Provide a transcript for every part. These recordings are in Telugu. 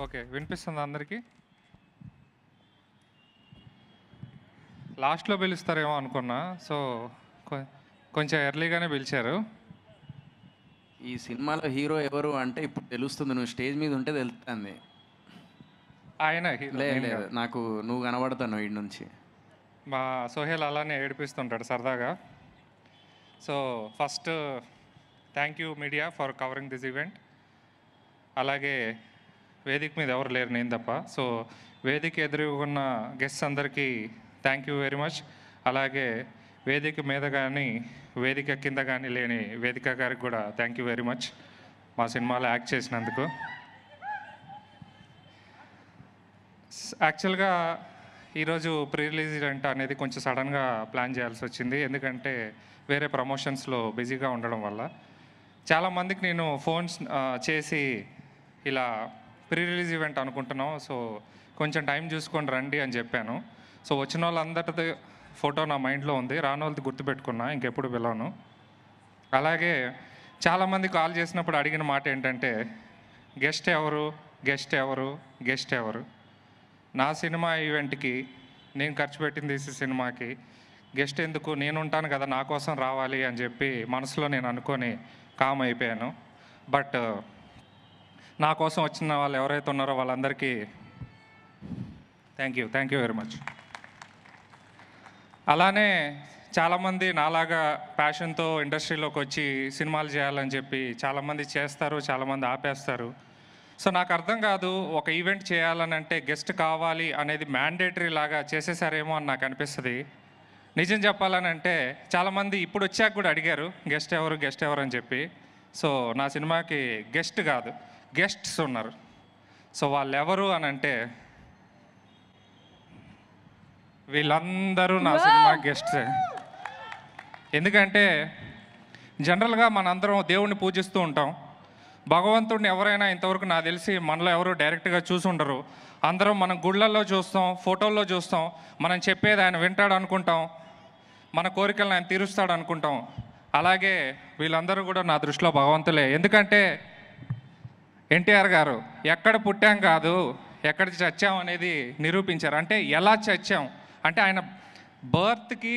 ఓకే. వినిపిస్తుందా అందరికీ? లాస్ట్‌లో పిలుస్తారేమో అనుకున్నా. సో, కొ కొంచెం ఎర్లీగానే పిలిచారు. ఈ సినిమాలో హీరో ఎవరు అంటే ఇప్పుడు తెలుస్తుంది. నువ్వు స్టేజ్ మీద ఉంటే తెలుస్తుంది. ఆయన హీరో, లేదు నేను లేదు, కాదు. నాకు నువ్వు కనబడుతున్నావు ఈడ నుంచి. మా సోహెల్ అలానే ఏడిపిస్తుంటాడు సరదాగా. So, first thank you media for covering this event. అలాగే వేదిక మీద ఎవరు లేరు, నేను తప్ప. సో, వేదిక ఎదురుగున్న గెస్ట్స్ అందరికీ థ్యాంక్ యూ వెరీ మచ్. అలాగే వేదిక మీద కానీ వేదిక కింద కానీ లేని వేదిక గారికి కూడా థ్యాంక్ యూ వెరీ మచ్ మా సినిమాలో యాక్ట్ చేసినందుకు. యాక్చువల్గా ఈరోజు ప్రీ రిలీజ్ ఈవెంట్ అనేది కొంచెం సడన్గా ప్లాన్ చేయాల్సి వచ్చింది. ఎందుకంటే వేరే ప్రమోషన్స్లో బిజీగా ఉండడం వల్ల చాలామందికి నేను ఫోన్స్ చేసి ఇలా ప్రీ రిలీజ్ ఈవెంట్ అనుకుంటున్నాం, సో కొంచెం టైం చూసుకొని రండి అని చెప్పాను. సో వచ్చిన వాళ్ళందరిది ఫోటో నా మైండ్లో ఉంది, రాని వాళ్ళది గుర్తుపెట్టుకున్నా, ఇంకెప్పుడు పిలవను. అలాగే చాలామంది కాల్ చేసినప్పుడు అడిగిన మాట ఏంటంటే గెస్ట్ ఎవరు, గెస్ట్ ఎవరు, గెస్ట్ ఎవరు. నా సినిమా ఈవెంట్కి నేను ఖర్చు పెట్టింది ఈ సినిమాకి గెస్ట్ ఎందుకు, నేను ఉంటాను కదా, నా కోసం రావాలి అని చెప్పి మనసులో నేను అనుకొని కామ్ అయిపోయాను. బట్ నా కోసం వచ్చిన వాళ్ళు ఎవరైతే ఉన్నారో వాళ్ళందరికీ థ్యాంక్ యూ వెరీ మచ్. అలానే చాలామంది నాలాగా ప్యాషన్తో ఇండస్ట్రీలోకి వచ్చి సినిమాలు చేయాలని చెప్పి చాలామంది చేస్తారు, చాలామంది ఆపేస్తారు. సో నాకు అర్థం కాదు, ఒక ఈవెంట్ చేయాలని అంటే గెస్ట్ కావాలి అనేది మ్యాండేటరీ లాగా చేసేసారేమో అని నాకు అనిపిస్తుంది. నిజం చెప్పాలని అంటే చాలామంది ఇప్పుడు వచ్చాక కూడా అడిగారు గెస్ట్ ఎవరు, గెస్ట్ ఎవరు అని చెప్పి. సో నా సినిమాకి గెస్ట్ కాదు, గెస్ట్స్ ఉన్నారు. సో వాళ్ళు ఎవరు అని అంటే వీళ్ళందరూ నా సినిమా గెస్ట్సే. ఎందుకంటే జనరల్గా మనందరం దేవుణ్ణి పూజిస్తూ ఉంటాం. భగవంతుడిని ఎవరైనా ఇంతవరకు నాకు తెలిసి మనలో ఎవరు డైరెక్ట్గా చూసి ఉండరు. అందరం మనం గుళ్ళల్లో చూస్తాం, ఫోటోల్లో చూస్తాం, మనం చెప్పేది ఆయన వింటాడు అనుకుంటాం, మన కోరికలను ఆయన తీరుస్తాడు అనుకుంటాం. అలాగే వీళ్ళందరూ కూడా నా దృష్టిలో భగవంతులే. ఎందుకంటే ఎన్టీఆర్ గారు ఎక్కడ పుట్టాం కాదు ఎక్కడ చచ్చాం అనేది నిరూపించారు. అంటే ఎలా చచ్చాం అంటే ఆయన బర్త్కి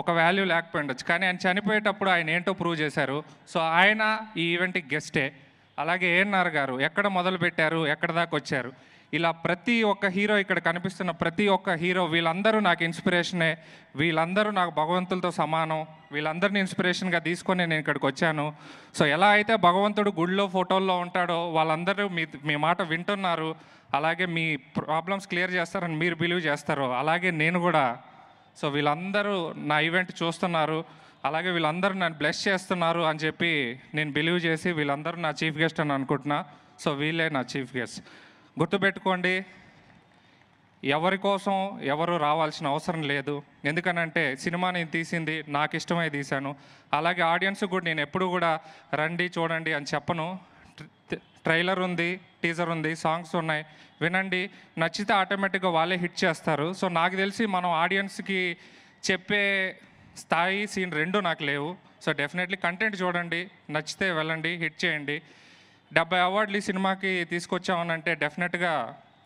ఒక వాల్యూ లేకపోయి ఉండొచ్చు, కానీ ఆయన చనిపోయేటప్పుడు ఆయన ఏంటో ప్రూవ్ చేశారు. సో ఆయన ఈ ఈవెంట్కి గెస్టే. అలాగే ఏఎన్ఆర్ గారు ఎక్కడ మొదలు పెట్టారు, ఎక్కడ దాకా వచ్చారు. ఇలా ప్రతి ఒక్క హీరో, ఇక్కడ కనిపిస్తున్న ప్రతి ఒక్క హీరో, వీళ్ళందరూ నాకు ఇన్స్పిరేషనే. వీళ్ళందరూ నాకు భగవంతులతో సమానం. వీళ్ళందరినీ ఇన్స్పిరేషన్గా తీసుకొని నేను ఇక్కడికి వచ్చాను. సో ఎలా అయితే భగవంతుడు గుడిలో ఫోటోల్లో ఉంటాడో వాళ్ళందరూ మీ మాట వింటున్నారు, అలాగే మీ ప్రాబ్లమ్స్ క్లియర్ చేస్తారని మీరు బిలీవ్ చేస్తారో అలాగే నేను కూడా. సో వీళ్ళందరూ నా ఈవెంట్ చూస్తున్నారు, అలాగే వీళ్ళందరూ నన్ను బ్లెస్ చేస్తున్నారు అని చెప్పి నేను బిలీవ్ చేసి వీళ్ళందరూ నా చీఫ్ గెస్ట్ అని అనుకుంటున్నా. సో వీళ్ళే నా చీఫ్ గెస్ట్. గుర్తుపెట్టుకోండి, ఎవరి కోసం ఎవరు రావాల్సిన అవసరం లేదు. ఎందుకనంటే సినిమా నేను తీసింది నాకు ఇష్టమై తీశాను. అలాగే ఆడియన్స్ కూడా నేను ఎప్పుడు కూడా రండి చూడండి అని చెప్పను. ట్రైలర్ ఉంది, టీజర్ ఉంది, సాంగ్స్ ఉన్నాయి, వినండి, నచ్చితే ఆటోమేటిక్గా వాళ్ళే హిట్ చేస్తారు. సో నాకు తెలిసి మనం ఆడియన్స్కి చెప్పే స్థాయి, సీన్ రెండు నాకు లేవు. సో డెఫినెట్లీ కంటెంట్ చూడండి, నచ్చితే వెళ్ళండి, హిట్ చేయండి. 70 అవార్డులు ఈ సినిమాకి తీసుకొచ్చామనంటే డెఫినెట్గా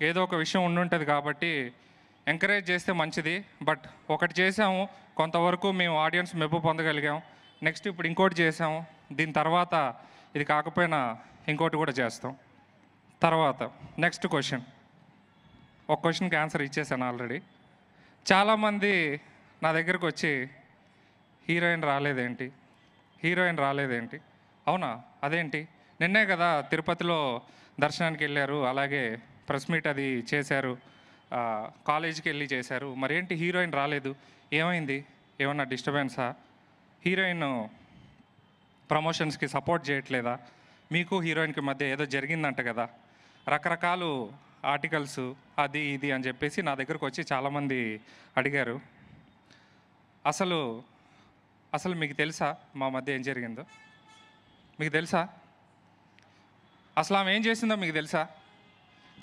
ఏదో ఒక విషయం ఉండుంటుంది కాబట్టి ఎంకరేజ్ చేస్తే మంచిది. బట్ ఒకటి చేసాము, కొంతవరకు మేము ఆడియన్స్ మెప్పు పొందగలిగాం. నెక్స్ట్ ఇప్పుడు ఇంకోటి చేసాము, దీని తర్వాత ఇది కాకపోయినా ఇంకోటి కూడా చేస్తాం. తర్వాత నెక్స్ట్ క్వశ్చన్, ఒక క్వశ్చన్కి ఆన్సర్ ఇచ్చేసాను ఆల్రెడీ. చాలామంది నా దగ్గరకు వచ్చి హీరోయిన్ రాలేదేంటి, హీరోయిన్ రాలేదేంటి, అవునా అదేంటి, నిన్నే కదా తిరుపతిలో దర్శనానికి వెళ్ళారు, అలాగే ప్రెస్ మీట్ అది చేశారు, కాలేజీకి వెళ్ళి చేశారు, మరేంటి హీరోయిన్ రాలేదు, ఏమైంది, ఏమన్నా డిస్టర్బెన్సా, హీరోయిన్ ప్రమోషన్స్కి సపోర్ట్ చేయట్లేదా, మీకు హీరోయిన్కి మధ్య ఏదో జరిగిందంట కదా, రకరకాలు ఆర్టికల్స్ అది ఇది అని చెప్పేసి నా దగ్గరకు వచ్చి చాలామంది అడిగారు. అసలు మీకు తెలుసా మా మధ్య ఏం జరిగిందో? మీకు తెలుసా అసలు ఆమె ఏం చేసిందో మీకు తెలుసా?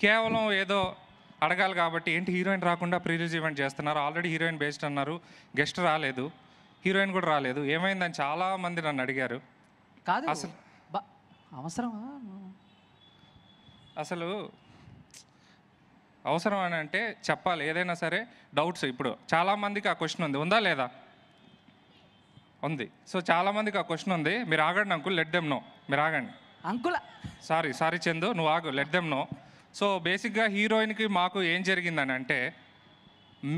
కేవలం ఏదో అడగాలి కాబట్టి ఏంటి హీరోయిన్ రాకుండా ప్రీ రిలీజ్ ఈవెంట్ చేస్తున్నారు, ఆల్రెడీ హీరోయిన్ బేస్డ్ అన్నారు, గెస్ట్ రాలేదు, హీరోయిన్ కూడా రాలేదు, ఏమైందని చాలామంది నన్ను అడిగారు. కాదు అసలు అవసరమా? అసలు అవసరం అని అంటే చెప్పాలి, ఏదైనా సరే డౌట్స్. ఇప్పుడు చాలామందికి ఆ క్వశ్చన్ ఉందా లేదా? ఉంది. సో చాలామందికి ఆ క్వశ్చన్ ఉంది. మీరు ఆగండి అంకుల్, లెట్ దెమ్ నో. మీరు ఆగండి అంకుల సారీ చందు, నువ్వు ఆగు, లెట్ దెమ్ నో. సో బేసిక్గా హీరోయిన్కి మాకు ఏం జరిగిందని అంటే,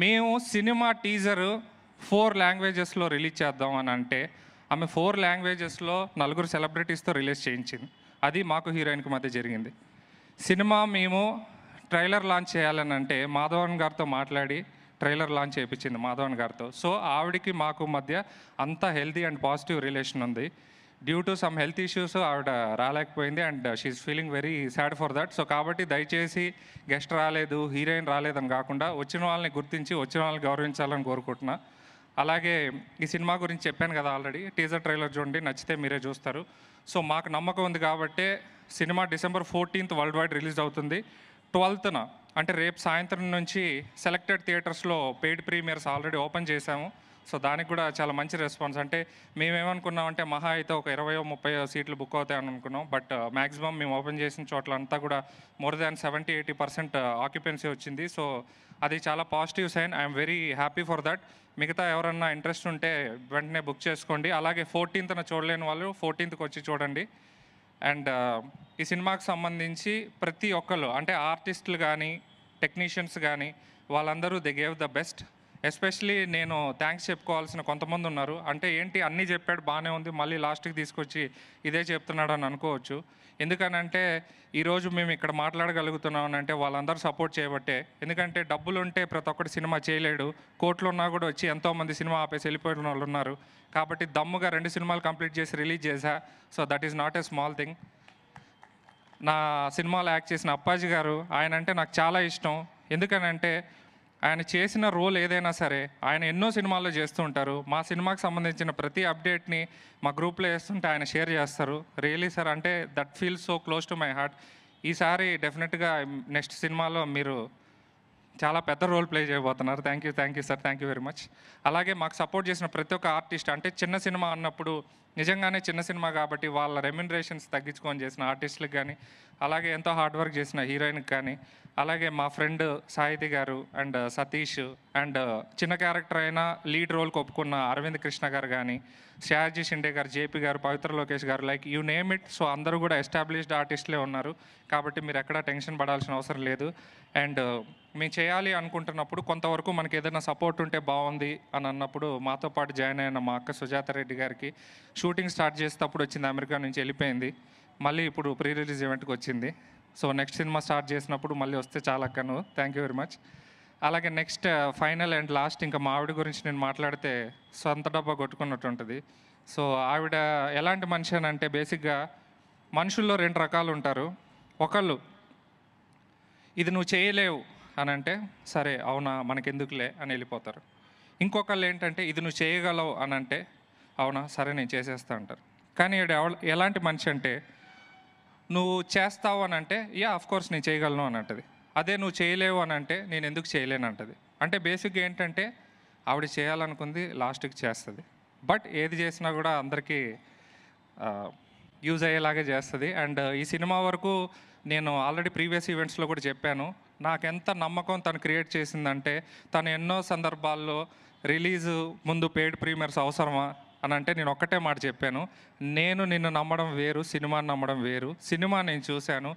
మేము సినిమా టీజరు 4 లాంగ్వేజెస్లో రిలీజ్ చేద్దాం అని అంటే ఆమె 4 లాంగ్వేజెస్లో 4 సెలబ్రిటీస్తో రిలీజ్ చేయించింది. అది మాకు హీరోయిన్కి మధ్య జరిగింది. సినిమా మేము ట్రైలర్ లాంచ్ చేయాలని అంటే మాధవన్ గారితో మాట్లాడి ట్రైలర్ లాంచ్ చేయించింది మాధవన్ గారితో. సో ఆవిడకి మాకు మధ్య అంత హెల్తీ అండ్ పాజిటివ్ రిలేషన్ ఉంది. Due to some health issues ఆవిడ రాలేకపోయింది and she is feeling very sad for that. So కాబట్టి దయచేసి గెస్ట్ రాలేదు, హీరోయిన్ రాలేదని కాకుండా వచ్చిన వాళ్ళని గుర్తించి వచ్చిన వాళ్ళని గౌరవించాలని కోరుకుంటున్నా. అలాగే ఈ సినిమా గురించి చెప్పాను కదా ఆల్రెడీ, టీజర్ ట్రైలర్ చూడండి, నచ్చితే మీరే చూస్తారు. సో మాకు నమ్మకం ఉంది కాబట్టి cinema December 14th world wide release అవుతుంది. 12th అంటే రేపు సాయంత్రం నుంచి సెలెక్టెడ్ థియేటర్స్లో పెయిడ్ ప్రీమియర్స్ ఆల్రెడీ ఓపెన్ చేశాము. సో దానికి కూడా చాలా మంచి రెస్పాన్స్. అంటే మేమేమనుకున్నామంటే మహా అయితే ఒక 20-30 సీట్లు బుక్ అవుతాయని అనుకున్నాం. బట్ మ్యాక్సిమం మేము ఓపెన్ చేసిన చోట్ల అంతా కూడా మోర్ దాన్ 70-80% ఆక్యుపెన్సీ వచ్చింది. సో అది చాలా positive sign. I'm very happy for that. మిగతా ఎవరన్నా ఇంట్రెస్ట్ ఉంటే వెంటనే బుక్ చేసుకోండి. అలాగే 14th చూడలేని వాళ్ళు 14th వచ్చి చూడండి. అండ్ ఈ సినిమాకి సంబంధించి ప్రతి ఒక్కరు అంటే ఆర్టిస్టులు కానీ టెక్నీషియన్స్ కానీ వాళ్ళందరూ they gave the best. Especially నేను థ్యాంక్స్ చెప్పుకోవాల్సిన కొంతమంది ఉన్నారు. అంటే ఏంటి అన్నీ చెప్పాడు బాగానే ఉంది, మళ్ళీ లాస్ట్కి తీసుకొచ్చి ఇదే చెప్తున్నాడు అని అనుకోవచ్చు. ఎందుకనంటే ఈరోజు మేము ఇక్కడ మాట్లాడగలుగుతున్నాం అంటే వాళ్ళందరూ సపోర్ట్ చేయబట్టే. ఎందుకంటే డబ్బులు ఉంటే ప్రతి ఒక్కటి సినిమా చేయలేడు. కోట్లు ఉన్నా కూడా వచ్చి ఎంతోమంది సినిమా ఆపేసి వెళ్ళిపోయిన వాళ్ళు ఉన్నారు. కాబట్టి దమ్ముగా 2 సినిమాలు కంప్లీట్ చేసి రిలీజ్ చేశా. So that is not a small thing. నా సినిమాలో యాక్ట్ చేసిన అప్పాజీ గారు, ఆయన అంటే నాకు చాలా ఇష్టం. ఎందుకనంటే ఆయన చేసిన రోల్ ఏదైనా సరే ఆయన ఎన్నో సినిమాల్లో చేస్తూ ఉంటారు. మా సినిమాకి సంబంధించిన ప్రతి అప్డేట్ని మా గ్రూప్లో వేస్తుంటే ఆయన షేర్ చేస్తారు. రియలీ సార్ అంటే that feels so close to my heart. ఈసారి డెఫినెట్గా నెక్స్ట్ సినిమాలో మీరు చాలా పెద్ద రోల్ ప్లే చేయబోతున్నారు. Thank you sir, thank you very much. అలాగే మాకు సపోర్ట్ చేసిన ప్రతి ఒక్క ఆర్టిస్ట్, అంటే చిన్న సినిమా అన్నప్పుడు నిజంగానే చిన్న సినిమా కాబట్టి వాళ్ళ రెమ్యునరేషన్స్ తగ్గించుకొని చేసిన ఆర్టిస్టులకు కానీ, అలాగే ఎంతో హార్డ్ వర్క్ చేసిన హీరోయిన్కి కానీ, అలాగే మా ఫ్రెండ్ సాహితి గారు అండ్ సతీష్ అండ్ చిన్న క్యారెక్టర్ అయినా లీడ్ రోల్కి ఒప్పుకున్న అరవింద్ కృష్ణ గారు కానీ, షాజీ షిండే గారు, జేపీ గారు, పవిత్ర లోకేష్ గారు, like you name it. So అందరూ కూడా ఎస్టాబ్లిష్డ్ ఆర్టిస్టులే ఉన్నారు కాబట్టి మీరు ఎక్కడా టెన్షన్ పడాల్సిన అవసరం లేదు. అండ్ మేము చేయాలి అనుకుంటున్నప్పుడు కొంతవరకు మనకి ఏదైనా సపోర్ట్ ఉంటే బాగుంది అని అన్నప్పుడు మాతో పాటు జాయిన్ అయిన మా అక్క సుజాత రెడ్డి గారికి షూటింగ్ స్టార్ట్ చేసేటప్పుడు వచ్చింది, అమెరికా నుంచి వెళ్ళిపోయింది, మళ్ళీ ఇప్పుడు ప్రీ రిలీజ్ ఈవెంట్కి వచ్చింది. సో నెక్స్ట్ సినిమా స్టార్ట్ చేసినప్పుడు మళ్ళీ వస్తే చాలా అక్కను, థ్యాంక్ యూ వెరీ మచ్. అలాగే నెక్స్ట్ ఫైనల్ అండ్ లాస్ట్ ఇంకా మా ఆవిడ గురించి నేను మాట్లాడితే సొంత డబ్బా కొట్టుకున్నట్టు ఉంటుంది. సో ఆవిడ ఎలాంటి మనిషి అని అంటే బేసిక్గా మనుషుల్లో 2 రకాలు ఉంటారు. ఒకళ్ళు ఇది నువ్వు చేయలేవు అని అంటే సరే అవునా మనకెందుకులే అని వెళ్ళిపోతారు. ఇంకొకళ్ళు ఏంటంటే ఇది నువ్వు చేయగలవు అని అంటే అవునా సరే నేను చేసేస్తా అంటారు. కానీ ఎలాంటి మనిషి అంటే నువ్వు చేస్తావు అని అంటే యా ఆఫ్కోర్స్ నేను చేయగలను అని అంటది. అదే నువ్వు చేయలేవు అని అంటే నేను ఎందుకు చేయలేను అంటది. అంటే బేసిక్గా ఏంటంటే ఆవిడ చేయాలనుకుంది లాస్ట్కి చేస్తుంది. బట్ ఏది చేసినా కూడా అందరికీ యూజ్ అయ్యేలాగే చేస్తుంది. అండ్ ఈ సినిమా వరకు నేను ఆల్రెడీ ప్రీవియస్ ఈవెంట్స్లో కూడా చెప్పాను, నాకెంత నమ్మకం తను క్రియేట్ చేసిందంటే తను ఎన్నో సందర్భాల్లో రిలీజ్ ముందు పెయిడ్ ప్రీమియర్స్ అవసరమా అని అంటే నేను ఒక్కటే మాట చెప్పాను, నేను నిన్ను నమ్మడం వేరు, సినిమాని నమ్మడం వేరు. సినిమా నేను చూశాను,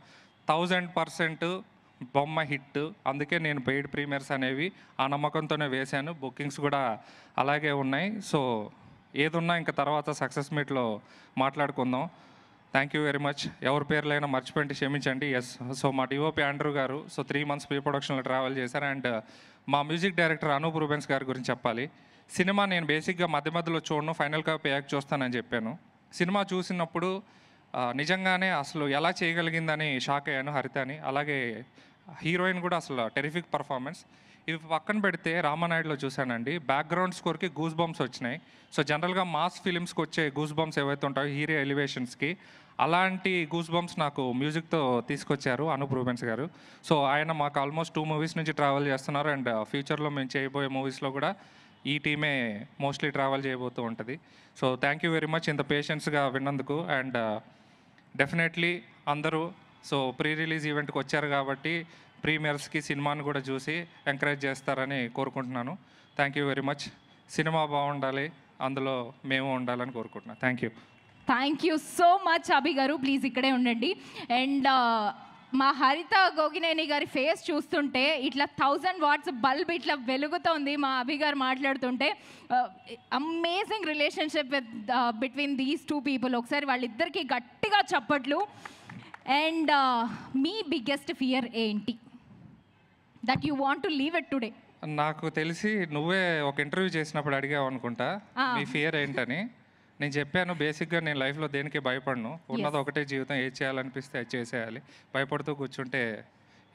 1000% బొమ్మ హిట్, అందుకే నేను పెయిడ్ ప్రీమియర్స్ అనేవి ఆ నమ్మకంతోనే వేశాను. బుకింగ్స్ కూడా అలాగే ఉన్నాయి. సో ఏదున్నా ఇంకా తర్వాత సక్సెస్ మీట్లో మాట్లాడుకుందాం. Thank you very much. ఎవరి పేర్లైనా మర్చిపోయింటే క్షమించండి. ఎస్, సో మా డిఓపి ఆండ్రూ గారు 3 months ప్రీ ప్రొడక్షన్లో ట్రావెల్ చేశారు. అండ్ మా మ్యూజిక్ డైరెక్టర్ అనూప్ రూబెన్స్ గారి గురించి చెప్పాలి. సినిమా నేను బేసిక్గా మధ్యలో చూడను, ఫైనల్ కాపీ యాక్ట్ చూస్తానని చెప్పాను. సినిమా చూసినప్పుడు నిజంగానే అసలు ఎలా చేయగలిగిందని షాక్ అయ్యాను హరితని. అలాగే హీరోయిన్ కూడా అసలు టెరిఫిక్ పర్ఫార్మెన్స్. ఇవి పక్కన పెడితే రామానాయుడులో చూశానండి, బ్యాక్గ్రౌండ్ స్కోర్కి గూస్ బంప్స్ వచ్చినాయి. సో జనరల్గా మాస్ ఫిలిమ్స్కి వచ్చే గూస్ బంప్స్ ఏవైతే ఉంటాయో హీరో ఎలివేషన్స్కి, అలాంటి గూస్ బంప్స్ నాకు మ్యూజిక్తో తీసుకొచ్చారు అనూప్ రూబెన్స్ గారు. సో ఆయన మాకు ఆల్మోస్ట్ 2 movies నుంచి ట్రావెల్ చేస్తున్నారు. అండ్ ఫ్యూచర్లో మేము చేయబోయే మూవీస్లో కూడా ఈ టీమే మోస్ట్లీ ట్రావెల్ చేయబోతూ ఉంటుంది. So thank you very much ఇంత పేషెన్స్గా విన్నందుకు. అండ్ డెఫినెట్లీ అందరూ సో ప్రీ రిలీజ్ ఈవెంట్కి వచ్చారు కాబట్టి ప్రీమియర్స్కి సినిమాని కూడా చూసి ఎంకరేజ్ చేస్తారని కోరుకుంటున్నాను. Thank you very much. Cinema బాగుండాలి, అందులో మేము ఉండాలని కోరుకుంటున్నాను. Thank you. Thank you so much Abhi గారు. ప్లీజ్ ఇక్కడే ఉండండి. అండ్ మా హరిత గోగినేని గారి ఫేస్ చూస్తుంటే ఇట్లా 1000 వాట్స్ బల్బ్ ఇట్లా వెలుగుతోంది మా అభి గారు మాట్లాడుతుంటే. Amazing relationship with between these 2 people. ఒకసారి వాళ్ళిద్దరికి గట్టిగా చప్పట్లు. అండ్ మీ బిగ్గెస్ట్ ఫియర్ ఏంటి that you want to leave it today? నాకు తెలిసి నువ్వే ఒక ఇంటర్వ్యూ చేసినప్పుడు అడిగావు అనుకుంటా మీ ఫియర్ ఏంటని. నేను చెప్పాను, బేసిక్గా నేను లైఫ్లో దేనికి భయపడను. ఉన్నది ఒకటే జీవితం, ఏది చేయాలనిపిస్తే అది చేసేయాలి. భయపడుతూ కూర్చుంటే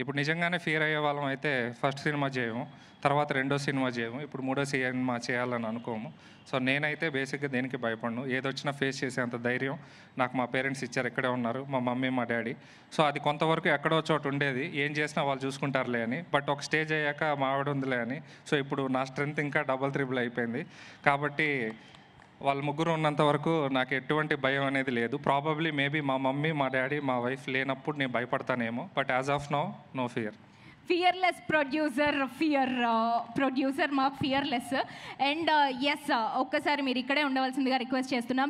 ఇప్పుడు నిజంగానే ఫియర్ అయ్యే వాళ్ళం అయితే ఫస్ట్ సినిమా చేయము, తర్వాత రెండో సినిమా చేయము, ఇప్పుడు మూడో సినిమా చేయాలని అనుకోము. సో నేనైతే బేసిక్గా దేనికి భయపడను. ఏదొచ్చినా ఫేస్ చేసేంత ధైర్యం నాకు మా పేరెంట్స్ ఇచ్చారు. ఇక్కడే ఉన్నారు మా మమ్మీ మా డాడీ. సో అది కొంతవరకు ఎక్కడో చోట ఉండేది, ఏం చేసినా వాళ్ళు చూసుకుంటారులే అని. బట్ ఒక స్టేజ్ అయ్యాక మా ఆవిడ ఉందిలే అని. సో ఇప్పుడు నా స్ట్రెంత్ ఇంకా డబుల్ త్రిబుల్ అయిపోయింది. కాబట్టి వాళ్ళ ముగ్గురు ఉన్నంత వరకు నాకు ఎటువంటి భయం అనేది లేదు. ప్రాబబ్లీ మేబీ మా మమ్మీ మా డాడీ మా వైఫ్ లేనప్పుడు నేను భయపడతానేమో. But as of now no fear. Fearless producer మా ఫియర్లెస్. అండ్ ఎస్, ఒక్కసారి మీరు ఇక్కడే ఉండవలసిందిగా రిక్వెస్ట్ చేస్తున్నాం.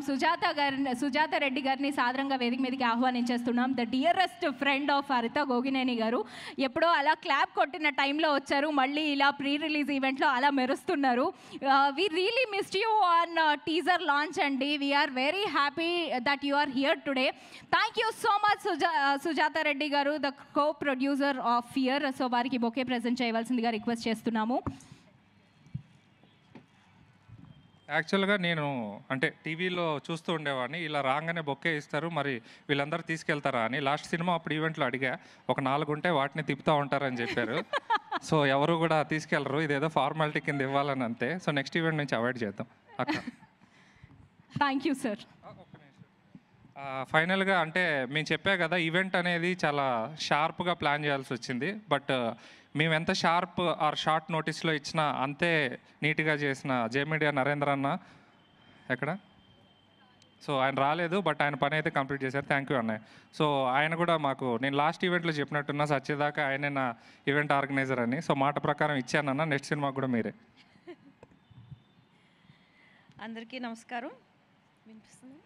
సుజాత రెడ్డి గారిని సాదరంగా వేదిక మీదకి ఆహ్వానించేస్తున్నాం. ద డియరెస్ట్ ఫ్రెండ్ ఆఫ్ హరిత గోగినేని గారు. ఎప్పుడో అలా క్లాప్ కొట్టిన టైంలో వచ్చారు, మళ్ళీ ఇలా ప్రీ రిలీజ్ ఈవెంట్లో అలా మెరుస్తున్నారు. We really missed you on teaser launch అండి. We are very happy that you are here today. Thank you so much Sujatha Reddy గారు, the co producer of fear. So వారికి బొకే ప్రజెంట్ చేయవలసిందిగా రిక్వెస్ట్ చేస్తున్నాము. యాక్చువల్గా నేను అంటే టీవీలో చూస్తూ ఉండేవాడిని, ఇలా రాగానే బొకే ఇస్తారు, మరి వీళ్ళందరూ తీసుకెళ్తారా అని. లాస్ట్ సినిమా అప్పుడు ఈవెంట్లో అడిగా, ఒక 4 ఉంటే వాటిని తిప్పుతూ ఉంటారని చెప్పారు. సో ఎవరు కూడా తీసుకెళ్లరు, ఇదేదో ఫార్మాలిటీ కింద ఇవ్వాలని అంతే. సో నెక్స్ట్ ఈవెంట్ నుంచి అవాయిడ్ చేద్దాం అక్క. Thank you sir. ఫైనల్గా అంటే మేము చెప్పా కదా, ఈవెంట్ అనేది చాలా షార్ప్గా ప్లాన్ చేయాల్సి వచ్చింది. బట్ మేము ఎంత షార్ప్ ఆర్ షార్ట్ నోటీస్లో ఇచ్చినా అంతే నీట్గా చేసిన జేమీడియా నరేంద్ర అన్న ఎక్కడ, సో ఆయన రాలేదు, బట్ ఆయన పని అయితే కంప్లీట్ చేశారు. థ్యాంక్ యూ అన్నయ్య. సో ఆయన కూడా మాకు, నేను లాస్ట్ ఈవెంట్లో చెప్పినట్టున్నా సచ్చేదాకా ఆయనే నా ఈవెంట్ ఆర్గనైజర్ అని. సో మాట ప్రకారం ఇచ్చానన్న, నెక్స్ట్ సినిమా కూడా మీరే. అందరికీ నమస్కారం. వినిపిస్తుంది?